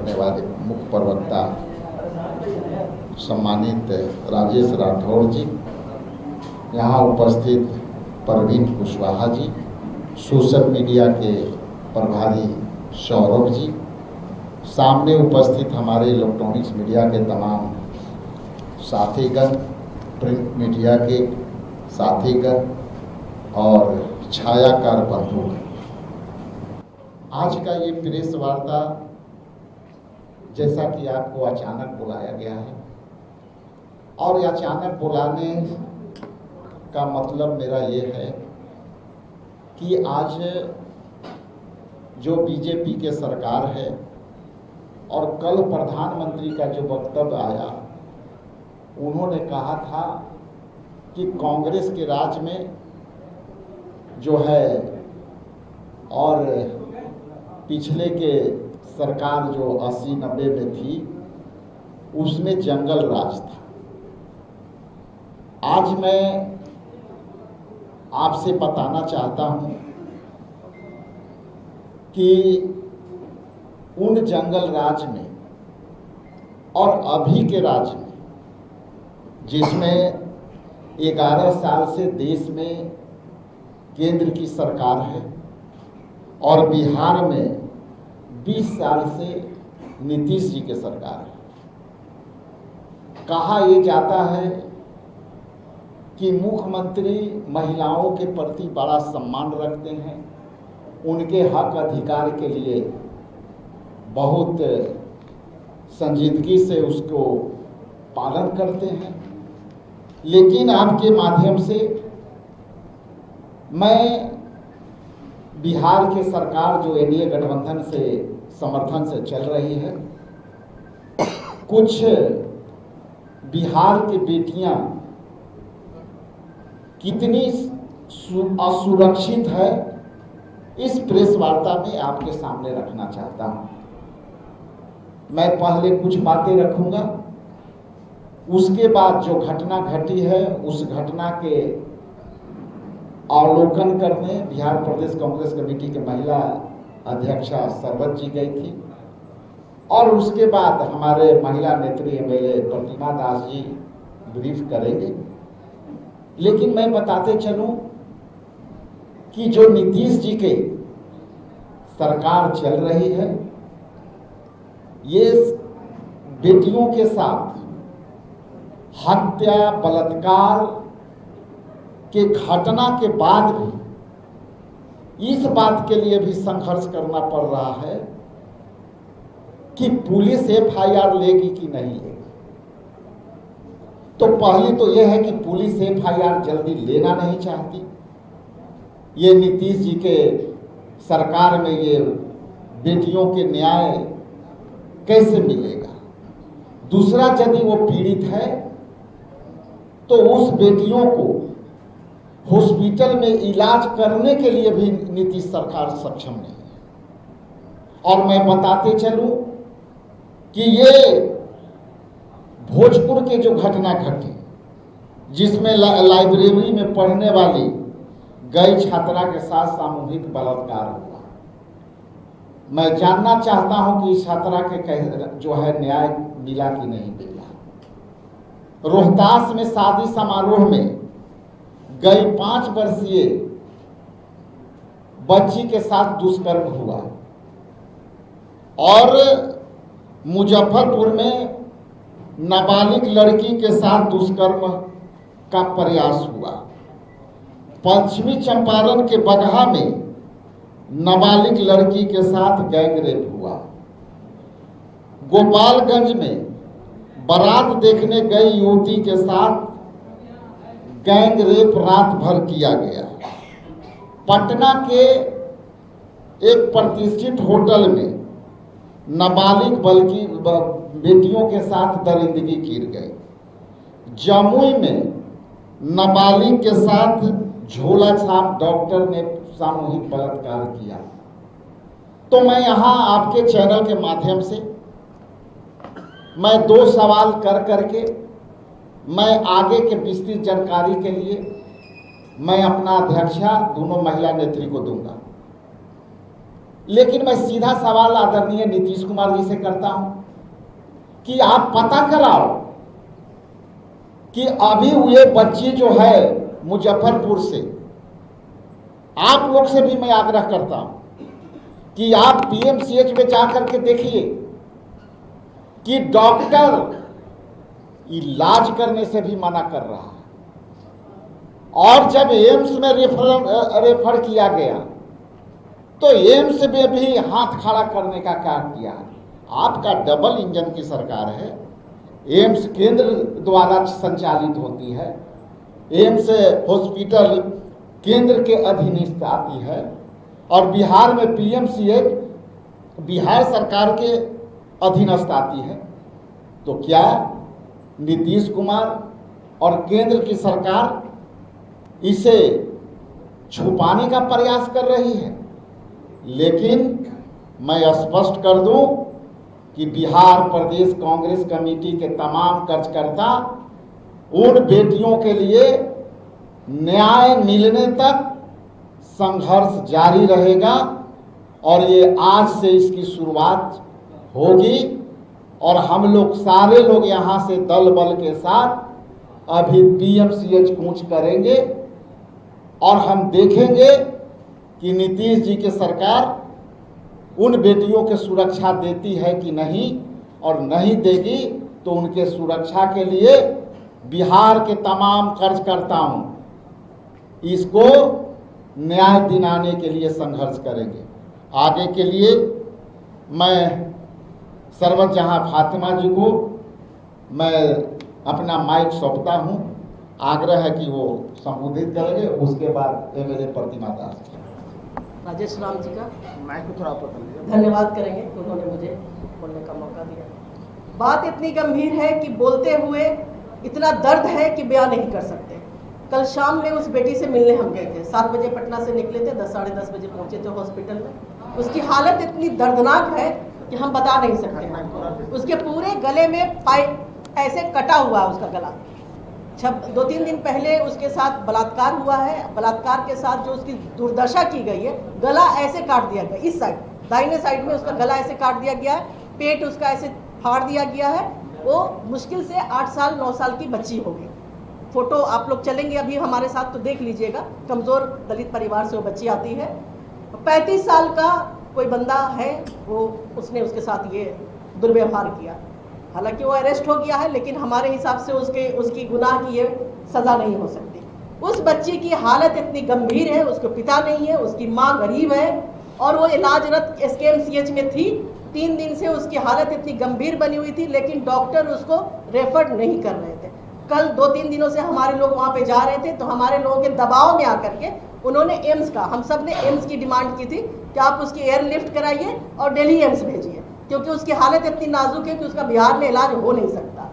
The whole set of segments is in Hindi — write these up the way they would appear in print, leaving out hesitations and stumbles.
रखने वाले मुख्य प्रवक्ता सम्मानित राजेश राठौड़ जी, यहाँ उपस्थित परवीन कुशवाहा जी, सोशल मीडिया के प्रभारी सौरभ जी, सामने उपस्थित हमारे इलेक्ट्रॉनिक्स मीडिया के तमाम साथीगण, प्रिंट मीडिया के साथीगण और छायाकार बंधु, आज का ये प्रेस वार्ता जैसा कि आपको अचानक बुलाया गया है और अचानक बुलाने का मतलब मेरा ये है कि आज जो बीजेपी के सरकार है और कल प्रधानमंत्री का जो वक्तव्य आया, उन्होंने कहा था कि कांग्रेस के राज में जो है और पिछले के सरकार जो 80-90 में थी उसमें जंगल राज था। आज मैं आपसे बताना चाहता हूं कि उन जंगल राज में और अभी के राज में, जिसमें 11 साल से देश में केंद्र की सरकार है और बिहार में 20 साल से नीतीश जी की सरकार है, कहा यह जाता है कि मुख्यमंत्री महिलाओं के प्रति बड़ा सम्मान रखते हैं, उनके हक अधिकार के लिए बहुत संजीदगी से उसको पालन करते हैं। लेकिन आपके माध्यम से मैं बिहार के सरकार जो एनडीए गठबंधन से समर्थन से चल रही है, कुछ बिहार की बेटियां कितनी असुरक्षित है, इस प्रेस वार्ता में आपके सामने रखना चाहता हूं। मैं पहले कुछ बातें रखूंगा, उसके बाद जो घटना घटी है उस घटना के अवलोकन करने बिहार प्रदेश कांग्रेस कमेटी के महिला अध्यक्षा सरबत जी गई थी और उसके बाद हमारे महिला नेत्री एमएलए प्रतिमा दास जी ब्रीफ करेंगे। लेकिन मैं बताते चलूं कि जो नीतीश जी के सरकार चल रही है, ये बेटियों के साथ हत्या बलात्कार के घटना के बाद भी इस बात के लिए भी संघर्ष करना पड़ रहा है कि पुलिस एफआईआर लेगी कि नहीं लेगी। तो पहली तो यह है कि पुलिस एफआईआर जल्दी लेना नहीं चाहती। ये नीतीश जी के सरकार में ये बेटियों के न्याय कैसे मिलेगा। दूसरा, यदि वो पीड़ित है तो उस बेटियों को हॉस्पिटल में इलाज करने के लिए भी नीतीश सरकार सक्षम नहीं है। और मैं बताते चलूं कि ये भोजपुर के जो घटना घटी, जिसमें लाइब्रेरी में पढ़ने वाली गई छात्रा के साथ सामूहिक बलात्कार हुआ, मैं जानना चाहता हूं कि इस छात्रा के जो है न्याय मिला कि नहीं मिला। रोहतास में शादी समारोह में गई 5 वर्षीय बच्ची के साथ दुष्कर्म हुआ और मुजफ्फरपुर में नाबालिग लड़की के साथ दुष्कर्म का प्रयास हुआ। पश्चिमी चंपारण के बगहा में नाबालिग लड़की के साथ गैंग रेप हुआ। गोपालगंज में बारात देखने गई युवती के साथ गैंग रेप रात भर किया गया। पटना के एक प्रतिष्ठित होटल में नाबालिग बल्कि बेटियों के साथ दरिंदगी की गई। जमुई में नाबालिग के साथ झोला छाप डॉक्टर ने सामूहिक बलात्कार किया। तो मैं यहाँ आपके चैनल के माध्यम से मैं 2 सवाल कर करके मैं आगे के विस्तृत जानकारी के लिए मैं अपना अध्यक्षा दोनों महिला नेत्री को दूंगा। लेकिन मैं सीधा सवाल आदरणीय नीतीश कुमार जी से करता हूं कि आप पता कराओ कि अभी हुए बच्ची जो है मुजफ्फरपुर से, आप लोग से भी मैं आग्रह करता हूं कि आप पीएमसीएच में जाकर के देखिए कि डॉक्टर इलाज करने से भी मना कर रहा है, और जब एम्स में रेफर किया गया तो एम्स में भी हाथ खड़ा करने का काम किया। आपका डबल इंजन की सरकार है, एम्स केंद्र द्वारा संचालित होती है, एम्स हॉस्पिटल केंद्र के अधीनस्थ आती है, और बिहार में पीएमसीएच बिहार सरकार के अधीनस्थ आती है। तो क्या नीतीश कुमार और केंद्र की सरकार इसे छुपाने का प्रयास कर रही है? लेकिन मैं स्पष्ट कर दूं कि बिहार प्रदेश कांग्रेस कमेटी के तमाम कार्यकर्ता उन बेटियों के लिए न्याय मिलने तक संघर्ष जारी रहेगा, और ये आज से इसकी शुरुआत होगी, और हम लोग सारे लोग यहाँ से दल बल के साथ अभी पीएमसीएच कूच करेंगे, और हम देखेंगे कि नीतीश जी की सरकार उन बेटियों के सुरक्षा देती है कि नहीं, और नहीं देगी तो उनके सुरक्षा के लिए बिहार के तमाम कार्यकर्ताओं इसको न्याय दिलाने के लिए संघर्ष करेंगे। आगे के लिए मैं सरवत जहां फातिमा जी को मैं अपना माइक सौंपता हूं। आग्रह है कि वो संबोधित करेंगे, उसके बाद एमएलए प्रतिमा दास राजेश राम जी का माइक को थोड़ा ऊपर धन्यवाद करेंगे, उन्होंने मुझे बोलने का मौका दिया। बात इतनी गंभीर है कि बोलते हुए इतना दर्द है कि बयान नहीं कर सकते। कल शाम में उस बेटी से मिलने हम गए थे, 7 बजे पटना से निकले थे, 10 साढ़े 10 बजे पहुंचे थे हॉस्पिटल में। उसकी हालत इतनी दर्दनाक है कि हम बता नहीं सकते हैं। उसके पूरे गले में पाइप ऐसे कटा हुआ है उसका गला। 2-3 दिन पहले उसके साथ बलात्कार हुआ है, बलात्कार के साथ जो उसकी दुर्दशा की गई है, गला ऐसे काट दिया गया, इस साइड दाहिने साइड में उसका गला ऐसे काट दिया गया है, पेट उसका ऐसे फाड़ दिया गया है। वो मुश्किल से 8 साल 9 साल की बच्ची होगी। फोटो आप लोग चलेंगे अभी हमारे साथ तो देख लीजिएगा, कमजोर दलित परिवार से वो बच्ची आती है। 35 साल का कोई बंदा है, वो उसने उसके साथ ये दुर्व्यवहार किया। हालांकि वो अरेस्ट हो गया है, लेकिन हमारे हिसाब से उसकी गुनाह की ये सजा नहीं हो सकती। उस बच्ची की हालत इतनी गंभीर है, उसके पिता नहीं है, उसकी माँ गरीब है, और वो इलाजरत एसकेएमसीएच में थी। 3 दिन से उसकी हालत इतनी गंभीर बनी हुई थी, लेकिन डॉक्टर उसको रेफर नहीं कर रहे थे। कल 2-3 दिनों से हमारे लोग वहाँ पे जा रहे थे, तो हमारे लोगों के दबाव में आकर के उन्होंने एम्स का, हम सब ने एम्स की डिमांड की थी कि आप उसकी एयरलिफ्ट कराइए और दिल्ली एम्स भेजिए, क्योंकि उसकी हालत इतनी नाजुक है कि उसका बिहार में इलाज हो नहीं सकता।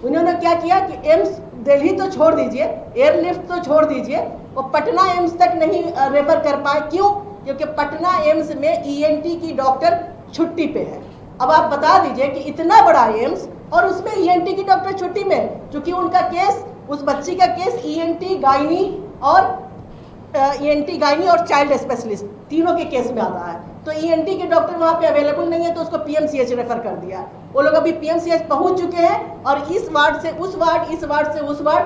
उन्होंने क्या किया कि एम्स दिल्ली तो छोड़ दीजिए, एयरलिफ्ट तो छोड़ दीजिए, वो पटना एम्स तक नहीं रेफर कर पाए। क्यों? क्योंकि पटना एम्स में ईएनटी की डॉक्टर छुट्टी पे है। अब आप बता दीजिए कि इतना बड़ा एम्स और उसमें ईएनटी की डॉक्टर छुट्टी में, क्योंकि उनका केस, उस बच्ची का केस ईएनटी गायनी और चाइल्ड स्पेशलिस्ट तीनों के केस में आता है। तो ईएनटी के डॉक्टर वहाँ पे अवेलेबल नहीं है, तो उसको पीएमसीएच रेफर कर दिया। वो लोग अभी पीएमसीएच पहुंच चुके हैं, और इस वार्ड से उस वार्ड, इस वार्ड से उस वार्ड,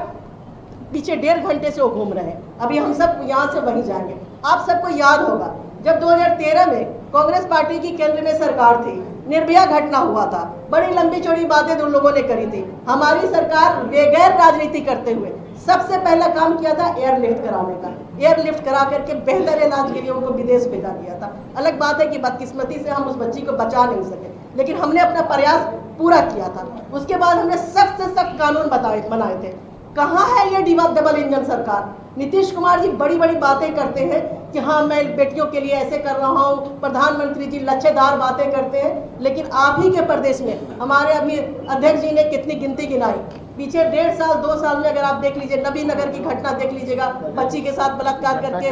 पीछे 1.5 घंटे से वो घूम रहे हैं। अभी हम सब यहाँ से वहीं जाएंगे। आप सबको याद होगा जब 2013 में कांग्रेस पार्टी की केंद्र में सरकार थी, निर्भया घटना हुआ था, बड़ी लंबी चौड़ी बातें उन लोगों ने करी थी। हमारी सरकार बेगैर राजनीति करते हुए सबसे पहला काम किया था एयरलिफ्ट कराने का। एयरलिफ्ट करा करके बेहतर इलाज के लिए उनको विदेश भेजा गया था। अलग बात है कि बदकिस्मती से हम उस बच्ची को बचा नहीं सके, लेकिन हमने अपना प्रयास पूरा किया था। उसके बाद हमने सख्त से सख्त कानून बनाए थे। कहाँ है ये डबल इंजन सरकार? नीतीश कुमार जी बड़ी बड़ी बातें करते हैं कि हाँ मैं बेटियों के लिए ऐसे कर रहा हूँ, प्रधानमंत्री जी लच्छेदार बातें करते हैं, लेकिन आप ही के प्रदेश में हमारे अभी अध्यक्ष जी ने कितनी गिनती गिनाई। पीछे 1.5 साल 2 साल में अगर आप देख लीजिए, नबी नगर की घटना देख लीजिएगा, बच्ची के साथ बलात्कार करके,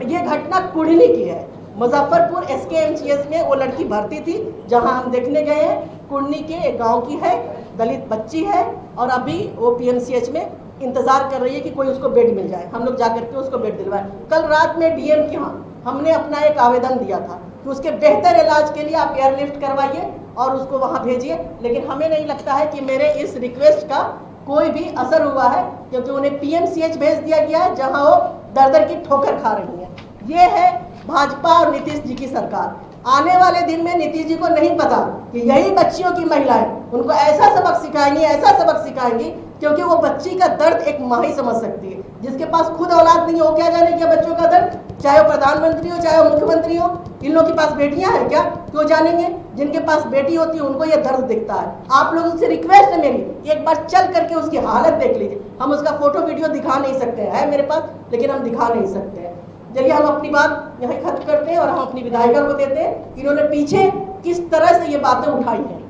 ये घटना कुढ़नी की है। मुजफ्फरपुर एसकेएमसीएच में वो लड़की भर्ती थी, जहां हम देखने गए हैं। कुढ़नी के एक गांव की है, दलित बच्ची है, और अभी वो पीएमसीएच में इंतजार कर रही है कि कोई उसको बेड मिल जाए। हम लोग जाकर के उसको बेड दिलवाए। कल रात में डीएम के यहाँ हमने अपना एक आवेदन दिया था, कि उसके बेहतर इलाज के लिए आप एयरलिफ्ट करवाइए और उसको वहाँ भेजिए। लेकिन हमें नहीं लगता है कि मेरे इस रिक्वेस्ट का कोई भी असर हुआ है, क्योंकि उन्हें पीएमसीएच भेज दिया गया है, जहाँ वो दर दर की ठोकर खा रही हैं। ये है भाजपा और नीतीश जी की सरकार। आने वाले दिन में नीतीश जी को नहीं पता कि यही बच्चियों की महिलाएं उनको ऐसा सबक सिखाएंगी, ऐसा सबक सिखाएंगी, क्योंकि वो बच्ची का दर्द एक माँ ही समझ सकती है। जिसके पास खुद औलाद नहीं हो, क्या जाने क्या बच्चों का दर्द, चाहे वो प्रधानमंत्री हो, चाहे वो मुख्यमंत्री हो। इन लोगों के पास बेटियां हैं क्या, क्यों जानेंगे? जिनके पास बेटी होती है उनको ये दर्द दिखता है। आप लोगों से रिक्वेस्ट है मेरी, एक बार चल करके उसकी हालत देख लीजिए। हम उसका फोटो वीडियो दिखा नहीं सकते हैं मेरे पास, लेकिन हम दिखा नहीं सकते हैं। चलिए हम अपनी बात यहाँ खत्म करते हैं और हम अपनी विधायिका को देते हैं, इन्होंने पीछे किस तरह से ये बातें उठाई हैं।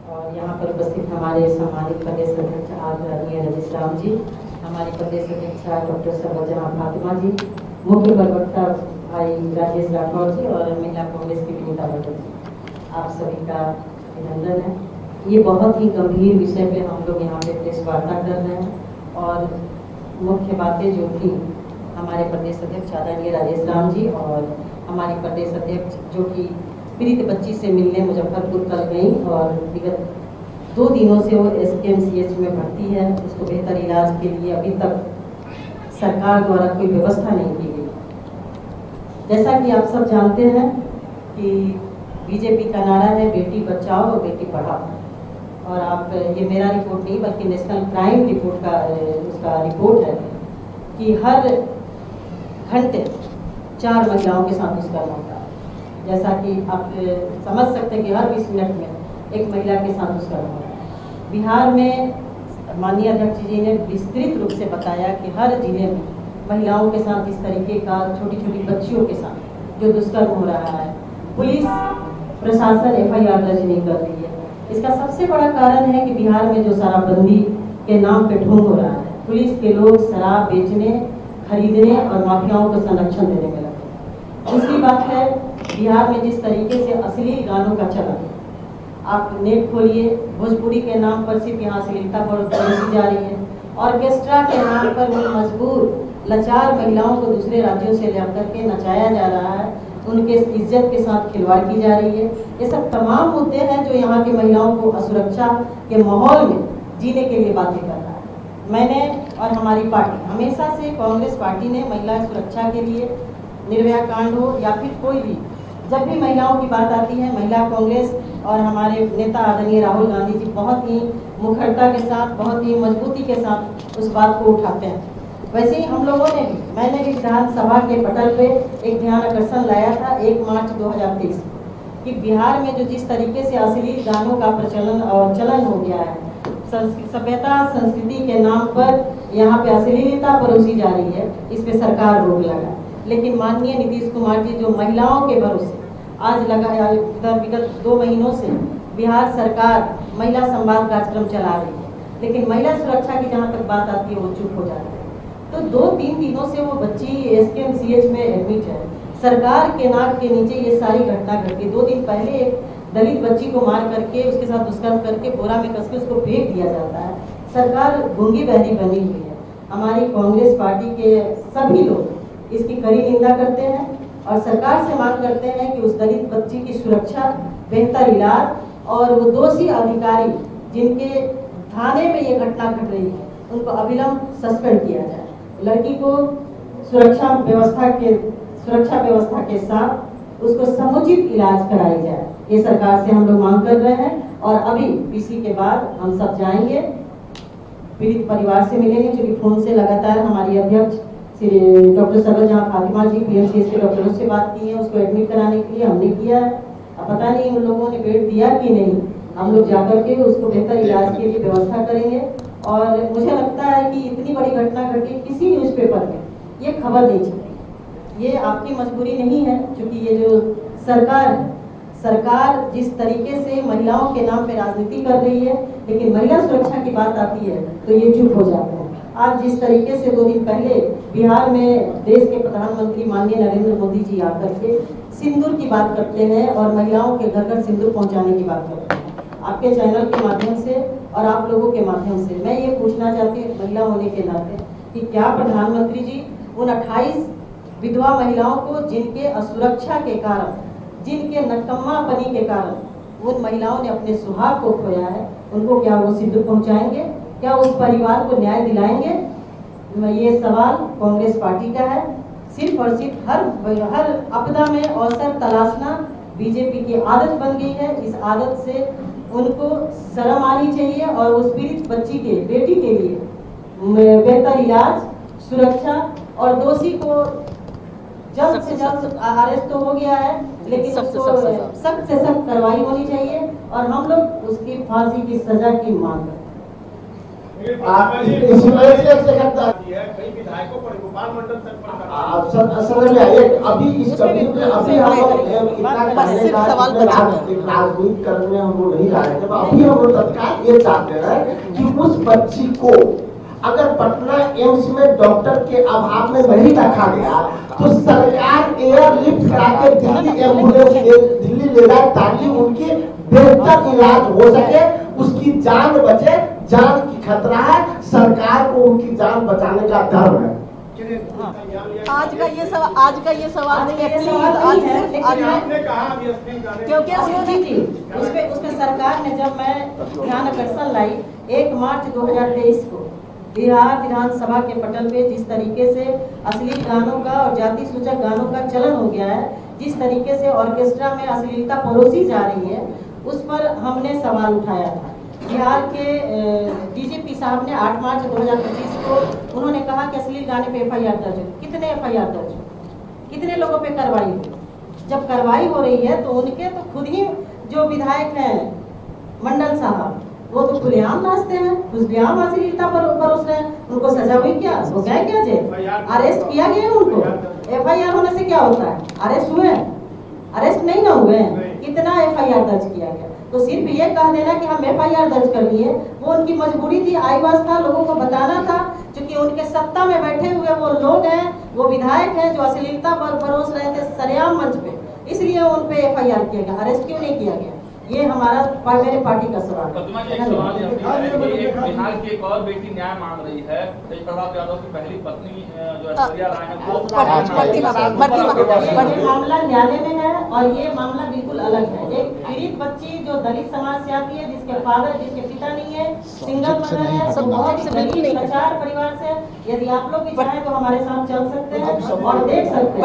और यहाँ पर उपस्थित हमारे सम्मानित प्रदेश अध्यक्ष आदरणीय रजनीश राम जी, हमारे प्रदेश अध्यक्ष डॉक्टर सरवजमा फातिमा जी, मुख्य प्रवक्ता भाई राजेश राठौर जी और महिला कांग्रेस की विनीता भट्ट जी, आप सभी का अभिनंदन है। ये बहुत ही गंभीर विषय पे हम लोग यहाँ पे प्रेस वार्ता कर रहे हैं और मुख्य बातें जो थी हमारे प्रदेश अध्यक्ष आदरणीय राजेश राम जी और हमारे प्रदेश अध्यक्ष जो कि पीड़ित बच्ची से मिलने मुजफ्फरपुर कल गई और विगत 2 दिनों से वो SKMCH में भर्ती है। उसको बेहतर इलाज के लिए अभी तक सरकार द्वारा कोई व्यवस्था नहीं की गई। जैसा कि आप सब जानते हैं कि बीजेपी का नारा है बेटी बचाओ और बेटी पढ़ाओ। और आप, ये मेरा रिपोर्ट नहीं बल्कि नेशनल क्राइम रिपोर्ट का उसका रिपोर्ट है कि हर घंटे 4 महिलाओं के साथ दुष्कर्म होता है। जैसा कि आप समझ सकते हैं कि हर 20 मिनट में एक महिला के साथ दुष्कर्म होता है। बिहार में माननीय अध्यक्ष जी ने विस्तृत रूप से बताया कि हर जिले में महिलाओं के साथ इस तरीके का, छोटी छोटी बच्चियों के साथ जो दुष्कर्म हो रहा है, पुलिस प्रशासन FIR दर्ज नहीं कर रही है। इसका सबसे बड़ा कारण है कि बिहार में जो शराबबंदी के नाम पे ढोंग हो रहा है, पुलिस के लोग शराब बेचने, खरीदने और माफियाओं को संरक्षण देने में लगे। दूसरी बात है बिहार में जिस तरीके से अश्लील गानों का चलन, आप नेट खोलिए, भोजपुरी के नाम पर सिर्फ यहाँ अश्लीलता परोसी जा रही है। ऑर्केस्ट्रा के नाम पर मजबूर लाचार महिलाओं को दूसरे राज्यों से ले करके नचाया जा रहा है, उनके इज्जत के साथ खिलवाड़ की जा रही है। ये सब तमाम मुद्दे हैं जो यहाँ की महिलाओं को असुरक्षा के माहौल में जीने के लिए बातें कर रहा है। मैंने और हमारी पार्टी हमेशा से, कांग्रेस पार्टी ने महिला सुरक्षा के लिए, निर्भया कांड हो या फिर कोई भी, जब भी महिलाओं की बात आती है, महिला कांग्रेस और हमारे नेता आदरणीय राहुल गांधी जी बहुत ही मुखरता के साथ, बहुत ही मजबूती के साथ उस बात को उठाते हैं। वैसे ही हम लोगों ने भी, मैंने भी विधानसभा के पटल पे एक ध्यान आकर्षण लाया था 1 मार्च 2023 कि बिहार में जो जिस तरीके से अश्लील गानों का प्रचलन और चलन हो गया है, सभ्यता संस्कृति के नाम पर यहाँ पे अश्लीलता परोसी जा रही है, इस पे सरकार रोक लगा। लेकिन माननीय नीतीश कुमार जी जो महिलाओं के भरोसे आज लगाया, विगत 2 महीनों से बिहार सरकार महिला संवाद कार्यक्रम चला रही है, लेकिन महिला सुरक्षा की जहाँ तक बात आती है वो चुप हो जाती है। तो 2-3 दिनों से वो बच्ची SKMCH में एडमिट है। सरकार के नाक के नीचे ये सारी घटना घट गई। 2 दिन पहले एक दलित बच्ची को मार करके, उसके साथ दुष्कर्म करके बोरा में कस के उसको फेंक दिया जाता है। सरकार गूंगी बहरी बनी हुई है। हमारी कांग्रेस पार्टी के सभी लोग इसकी कड़ी निंदा करते हैं और सरकार से मांग करते हैं कि उस दलित बच्ची की सुरक्षा, बेहतर इलाज और वो दोषी अधिकारी जिनके थाने में ये घटना घट रही है उनको अविलंब सस्पेंड किया जाए। लड़की को सुरक्षा व्यवस्था के साथ उसको समुचित इलाज कराई जाए, ये सरकार से हम लोग मांग कर रहे हैं। और अभी PC के बाद हम सब जाएंगे, पीड़ित परिवार से मिलेंगे, क्योंकि फोन से लगातार हमारी अध्यक्ष श्री डॉक्टर सरवजमा फातिमा जी PMCH के डॉक्टरों से बात की है, उसको एडमिट कराने के लिए हमने किया है। अब पता नहीं उन लोगों ने बेड दिया कि नहीं, हम लोग जाकर के उसको बेहतर इलाज के लिए व्यवस्था करेंगे। और मुझे लगता है कि इतनी बड़ी घटना घटी, किसी न्यूज़पेपर में ये खबर नहीं छपी। ये आपकी मजबूरी नहीं है, क्योंकि ये जो सरकार जिस तरीके से महिलाओं के नाम पे राजनीति कर रही है, लेकिन महिला सुरक्षा की बात आती है तो ये चुप हो जाते हैं। आज जिस तरीके से 2 दिन पहले बिहार में देश के प्रधानमंत्री माननीय नरेंद्र मोदी जी आकर के सिंदूर की बात करते हैं और महिलाओं के घर घर सिंदूर पहुंचाने की बात करते हैं, आपके चैनल के माध्यम से और आप लोगों के माध्यम से मैं ये पूछना चाहती हूँ महिला होने के नाते कि क्या प्रधानमंत्री जी उन 28 विधवा महिलाओं को जिनके असुरक्षा के कारण, जिनके नकम्मापनी के कारण उन महिलाओं ने अपने सुहाग को खोया है, उनको क्या वो सिंदूर पहुंचाएंगे? क्या उस परिवार को न्याय दिलाएंगे? ये सवाल कांग्रेस पार्टी का है। सिर्फ और सिर्फ हर आपदा में अवसर तलाशना बीजेपी की आदत बन गई है। इस आदत से उनको शर्म आनी चाहिए और उस पीड़ित बच्ची के, बेटी के लिए बेहतर इलाज, सुरक्षा और दोषी को जल्द से जल्द अरेस्ट तो हो गया है, लेकिन उसको सख्त से सख्त कार्रवाई होनी चाहिए और हम लोग उसकी फांसी की सजा की मांग करते हैं। अभी इस कभी में अभी हम लोग इतना राजनीति करने में हम लोग नहीं रहे थे। अभी हम लोग तत्काल ये चाहते हैं कि उस बच्ची को अगर पटना एम्स में डॉक्टर के अभाव में नहीं रखा गया तो सरकार एयरलिफ्ट करा के दिल्ली एम्बुलेंस दिल्ली ले जाए ताकि उनकी बेहतर इलाज हो सके, उसकी जान बचे। जान की खतरा है, सरकार को उनकी जान बचाने का डर है। आज का ये सवाल नहीं है, क्योंकि उसमें सरकार ने, जब मैं ध्यान आकर्षण लाई 1 मार्च 2023 को बिहार विधानसभा के पटल पे जिस तरीके से अश्लील गानों का और जाति सूचक गानों का चलन हो गया है, जिस तरीके से ऑर्केस्ट्रा में अश्लीलता परोसी जा रही है, उस पर हमने सवाल उठाया था। बिहार के डीजीपी साहब ने 8 मार्च 2025 को उन्होंने कहा कि अश्लील गाने पे FIR दर्ज हो। कितने FIR दर्ज हो, कितने लोगों पे कार्रवाई हो? जब कार्रवाई हो रही है तो उनके तो खुद ही जो विधायक हैं मंडल साहब, वो तो खुलेआम नाचते हैं, खुलेआम अश्लीलता पर परोस रहे हैं। उनको सजा हुई क्या? वो गए क्या जेल? अरेस्ट किया गया उनको? FIR होने से क्या होता है? अरेस्ट हुए? अरेस्ट नहीं ना हुए? कितना FIR दर्ज किया गया? तो सिर्फ ये कह देना कि हम FIR दर्ज कर लिए, वो उनकी मजबूरी थी, आईवास था, लोगों को बताना था, क्योंकि उनके सत्ता में बैठे हुए वो लोग हैं, वो विधायक हैं जो अश्लीलता पर परोस रहे थे सरेआम मंच पे, इसलिए उन पे FIR किया गया। अरेस्ट क्यों नहीं किया गया? ये हमारा मेरे पार्टी का सवाल है। बिहार की एक और बेटी न्याय मांग रही है, तेज प्रताप यादव की पहली पत्नी जो ऐश्वर्या राय है वो मामला न्यायालय में है और ये मामला बिल्कुल अलग है। एक पीड़ित बच्ची जो दलित समाज से आती है, जिसके पिता नहीं है, सिंगल मदर है, बहुत ही गरीब लाचार परिवार से, यदि आप लोग भी चाहें तो हमारे साथ चल सकते हैं और देख सकते हैं।